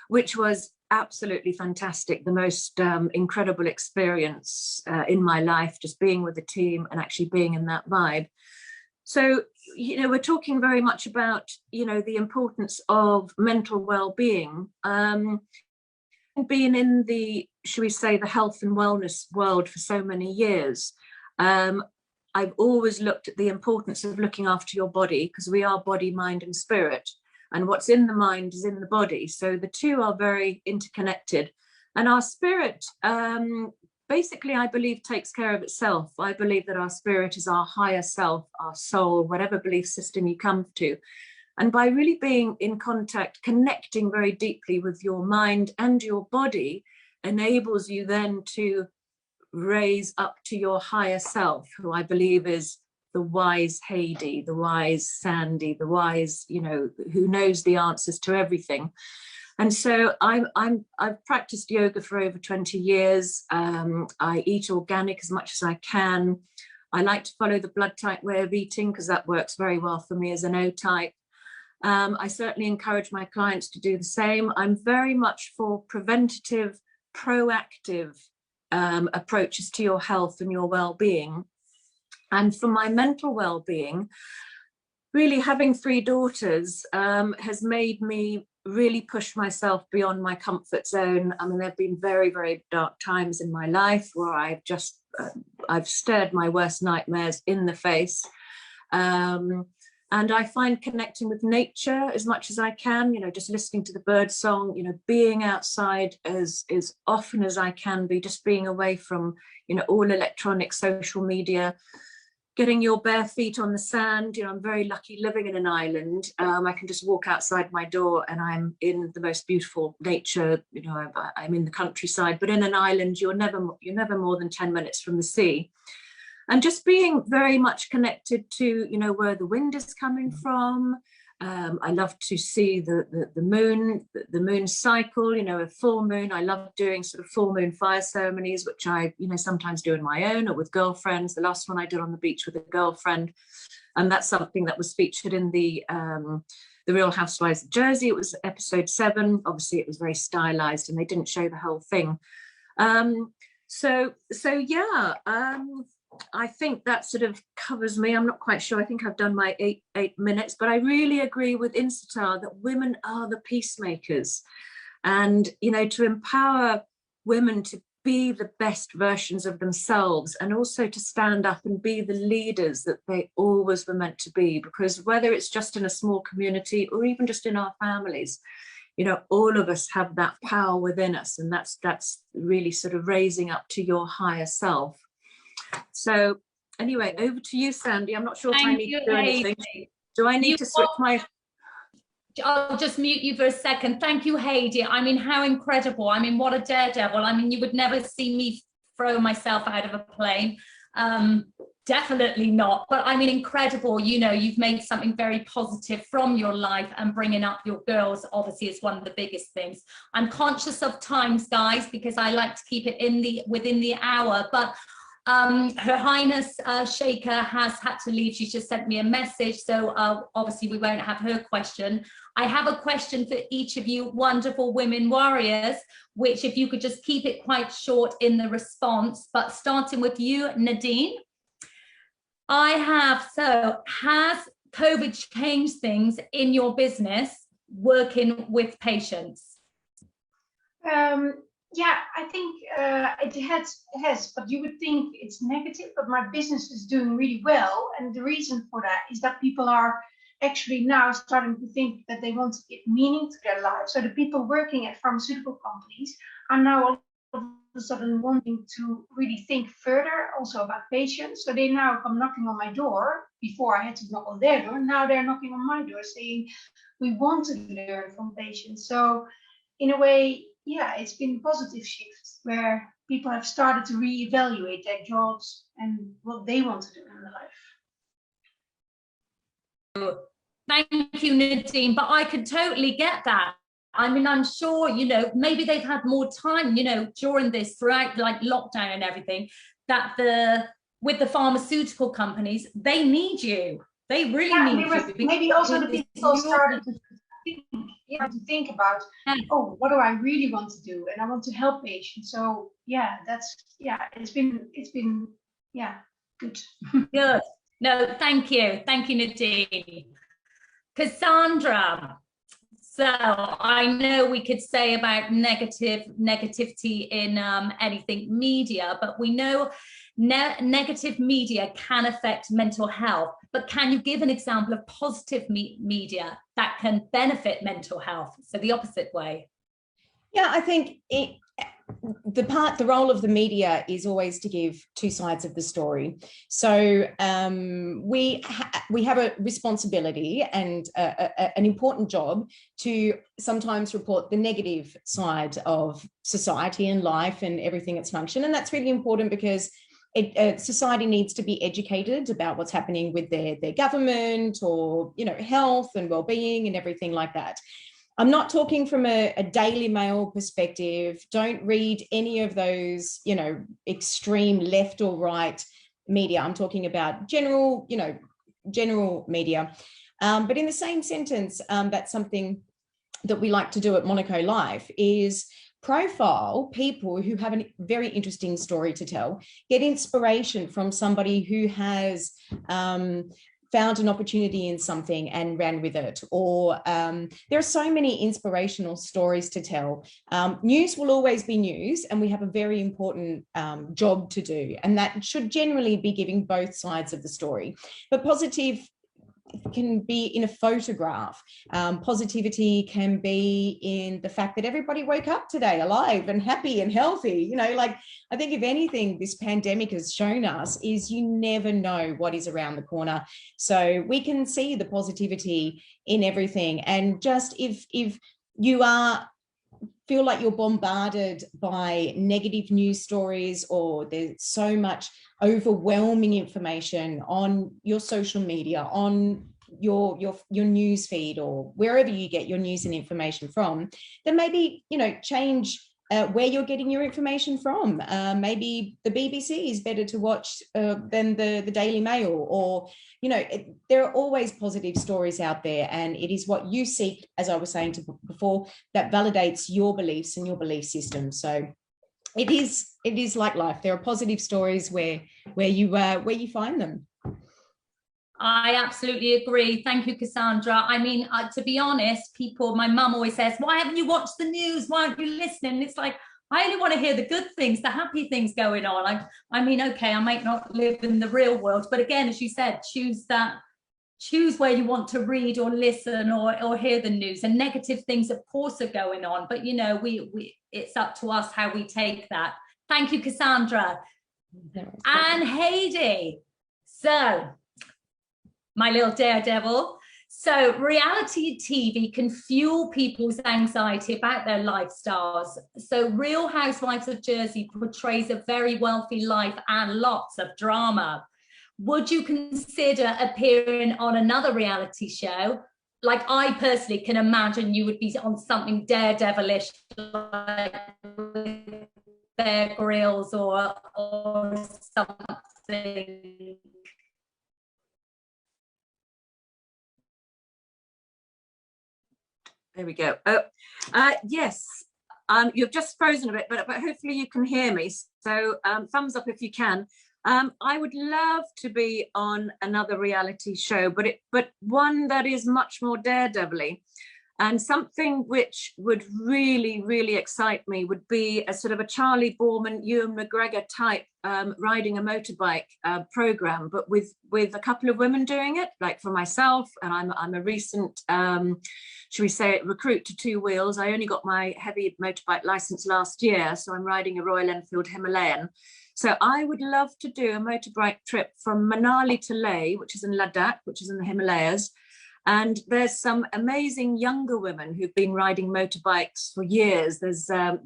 which was absolutely fantastic. The most incredible experience in my life, just being with the team and actually being in that vibe. So, you know, we're talking very much about, you know, the importance of mental well-being. Being in the, should we say, the health and wellness world for so many years, I've always looked at the importance of looking after your body, because we are body, mind and spirit. And what's in the mind is in the body. So the two are very interconnected. And our spirit, basically, I believe, takes care of itself. I believe that our spirit is our higher self, our soul, whatever belief system you come to. And by really being in contact, connecting very deeply with your mind and your body, enables you then to raise up to your higher self, who I believe is the wise Hedi, the wise Sandy, the wise, you know, who knows the answers to everything. And so I've practiced yoga for over 20 years. I eat organic as much as I can. I like to follow the blood type way of eating because that works very well for me as an O type. I certainly encourage my clients to do the same. I'm very much for preventative, proactive approaches to your health and your well-being. And for my mental well-being, really having 3 daughters has made me really push myself beyond my comfort zone. I mean, there have been very, very dark times in my life where I've just, I've stared my worst nightmares in the face. And I find connecting with nature as much as I can, you know, just listening to the bird song, you know, being outside as often as I can be, just being away from, you know, all electronic social media, getting your bare feet on the sand. You know, I'm very lucky living in an island. I can just walk outside my door and I'm in the most beautiful nature. You know, I'm in the countryside, but in an island, you're never more than 10 minutes from the sea. And just being very much connected to, you know, where the wind is coming from. I love to see the moon cycle, you know, a full moon. I love doing sort of full moon fire ceremonies, which I, you know, sometimes do on my own or with girlfriends. The last one I did on the beach with a girlfriend. And that's something that was featured in the Real Housewives of Jersey. It was episode 7. Obviously, it was very stylized and they didn't show the whole thing. So yeah. I think that sort of covers me. I'm not quite sure. I think I've done my eight minutes, but I really agree with Intisar that women are the peacemakers. And, you know, to empower women to be the best versions of themselves and also to stand up and be the leaders that they always were meant to be, because whether it's just in a small community or even just in our families, you know, all of us have that power within us. And that's really sort of raising up to your higher self. So anyway, over to you, Sandy. I'm not sure if I need to do anything. Do I need to switch my... I'll just mute you for a second. Thank you, Hedi. I mean, how incredible. I mean, what a daredevil. I mean, you would never see me throw myself out of a plane. Definitely not. But I mean, incredible. You know, you've made something very positive from your life, and bringing up your girls obviously is one of the biggest things. I'm conscious of times, guys, because I like to keep it within the hour. But Her Highness Sheikha has had to leave. She's just sent me a message, so obviously we won't have her question. I have a question for each of you wonderful women warriors, which if you could just keep it quite short in the response, but starting with you, Nadine. Has COVID changed things in your business? working with patients? Yeah, I think it has, but you would think it's negative, but my business is doing really well. And the reason for that is that people are actually now starting to think that they want to give meaning to their life. So the people working at pharmaceutical companies are now all of a sudden wanting to really think further also about patients. So they now come knocking on my door. Before I had to knock on their door. Now they're knocking on my door saying, we want to learn from patients. So in a way, yeah, it's been a positive shift where people have started to reevaluate their jobs and what they want to do in life. Thank you, Nadine, but I could totally get that. I mean, I'm sure, you know, maybe they've had more time, you know, during this, throughout like lockdown and everything, that with the pharmaceutical companies, they need you. They really need you. Maybe also the people started to think about, oh, what do I really want to do? And I want to help patients. So yeah, it's been good. Good. No, thank you. Thank you, Nadine. Cassandra. So I know we could say about negativity in anything media, but we know negative media can affect mental health. But can you give an example of positive media that can benefit mental health? So the opposite way. Yeah, I think the role of the media is always to give two sides of the story. So we have a responsibility and an important job to sometimes report the negative side of society and life and everything its function. And that's really important because society needs to be educated about what's happening with their government or, you know, health and well-being and everything like that. I'm not talking from a Daily Mail perspective. Don't read any of those, you know, extreme left or right media. I'm talking about general media. But in the same sentence, that's something that we like to do at Monaco Life is profile people who have a very interesting story to tell, get inspiration from somebody who has found an opportunity in something and ran with it, or there are so many inspirational stories to tell. News will always be news, and we have a very important job to do, and that should generally be giving both sides of the story. But positive can be in a photograph. Positivity can be in the fact that everybody woke up today alive and happy and healthy. You know, like, I think if anything this pandemic has shown us is you never know what is around the corner. So we can see the positivity in everything. And just if you feel like you're bombarded by negative news stories, or there's so much overwhelming information on your social media, on your news feed, or wherever you get your news and information from, then maybe, you know, change where you're getting your information from. Maybe the BBC is better to watch than the Daily Mail, or, you know, there are always positive stories out there, and it is what you seek, as I was saying before, that validates your beliefs and your belief system. So it is like life. There are positive stories where you find them. I absolutely agree. Thank you, Cassandra. I mean, to be honest, my mum always says, why haven't you watched the news? Why aren't you listening? And it's like, I only want to hear the good things, the happy things going on. I mean, okay, I might not live in the real world, but again, as you said, choose where you want to read or listen or hear the news. And negative things, of course, are going on, but, you know, it's up to us how we take that. Thank you, Cassandra. And Hedi. So, my little daredevil. So reality TV can fuel people's anxiety about their lifestyles. So Real Housewives of Jersey portrays a very wealthy life and lots of drama. Would you consider appearing on another reality show? Like, I personally can imagine you would be on something daredevilish, like Bear Grylls or something. There we go. Yes, you've just frozen a bit, but hopefully you can hear me. So thumbs up if you can. I would love to be on another reality show, but one that is much more daredevil-y. And something which would really, really excite me would be a sort of a Charlie Borman, Ewan McGregor type riding a motorbike program, but with a couple of women doing it, like for myself. And I'm a recent, should we say, recruit to two wheels. I only got my heavy motorbike license last year, so I'm riding a Royal Enfield Himalayan. So I would love to do a motorbike trip from Manali to Leh, which is in Ladakh, which is in the Himalayas. And there's some amazing younger women who've been riding motorbikes for years. There's a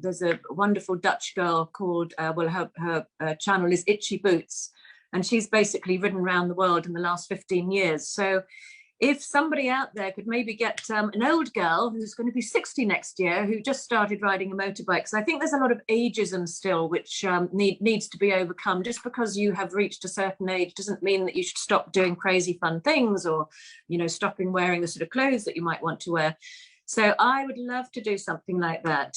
wonderful Dutch girl called, her channel is Itchy Boots, and she's basically ridden around the world in the last 15 years. So if somebody out there could maybe get an old girl who's going to be 60 next year, who just started riding a motorbike, because I think there's a lot of ageism still which needs to be overcome. Just because you have reached a certain age doesn't mean that you should stop doing crazy fun things, or, you know, stopping wearing the sort of clothes that you might want to wear. So I would love to do something like that,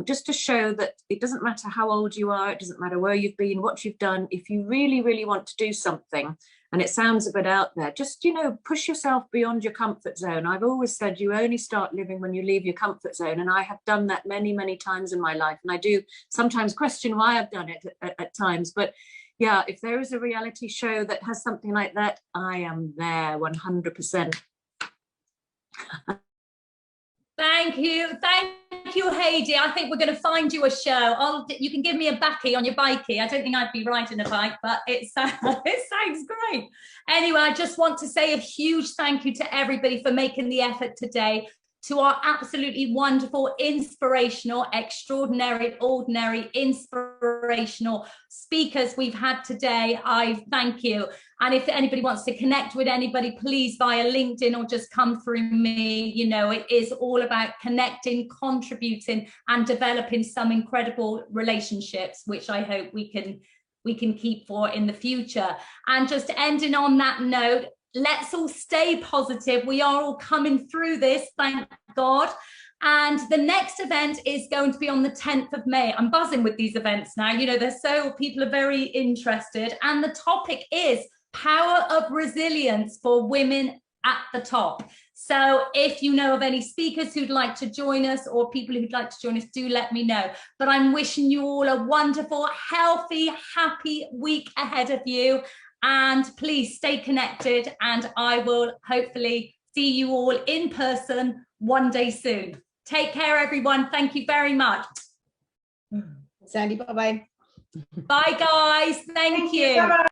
just to show that it doesn't matter how old you are, it doesn't matter where you've been, what you've done. If you really, really want to do something, and it sounds a bit out there, just, you know, push yourself beyond your comfort zone. I've always said you only start living when you leave your comfort zone. And I have done that many, many times in my life. And I do sometimes question why I've done it at times. But yeah, if there is a reality show that has something like that, I am there 100%. Thank you, Hedi. I think we're going to find you a show. You can give me a backy on your bikey. I don't think I'd be riding a bike, but it sounds great. Anyway, I just want to say a huge thank you to everybody for making the effort today, to our absolutely wonderful, inspirational, extraordinary, ordinary, inspirational speakers we've had today. I thank you. And if anybody wants to connect with anybody, please via LinkedIn or just come through me. You know, it is all about connecting, contributing, and developing some incredible relationships, which I hope we can keep for in the future. And just ending on that note, let's all stay positive. We are all coming through this, thank God. And the next event is going to be on the 10th of May. I'm buzzing with these events now. You know, people are very interested. And the topic is Power of Resilience for Women at the Top. So if you know of any speakers who'd like to join us, or people who'd like to join us, do let me know. But I'm wishing you all a wonderful, healthy, happy week ahead of you. And please stay connected, and I will hopefully see you all in person one day soon. Take care, everyone. Thank you very much. Sandy, bye-bye. Bye, guys. Thank you. Bye-bye.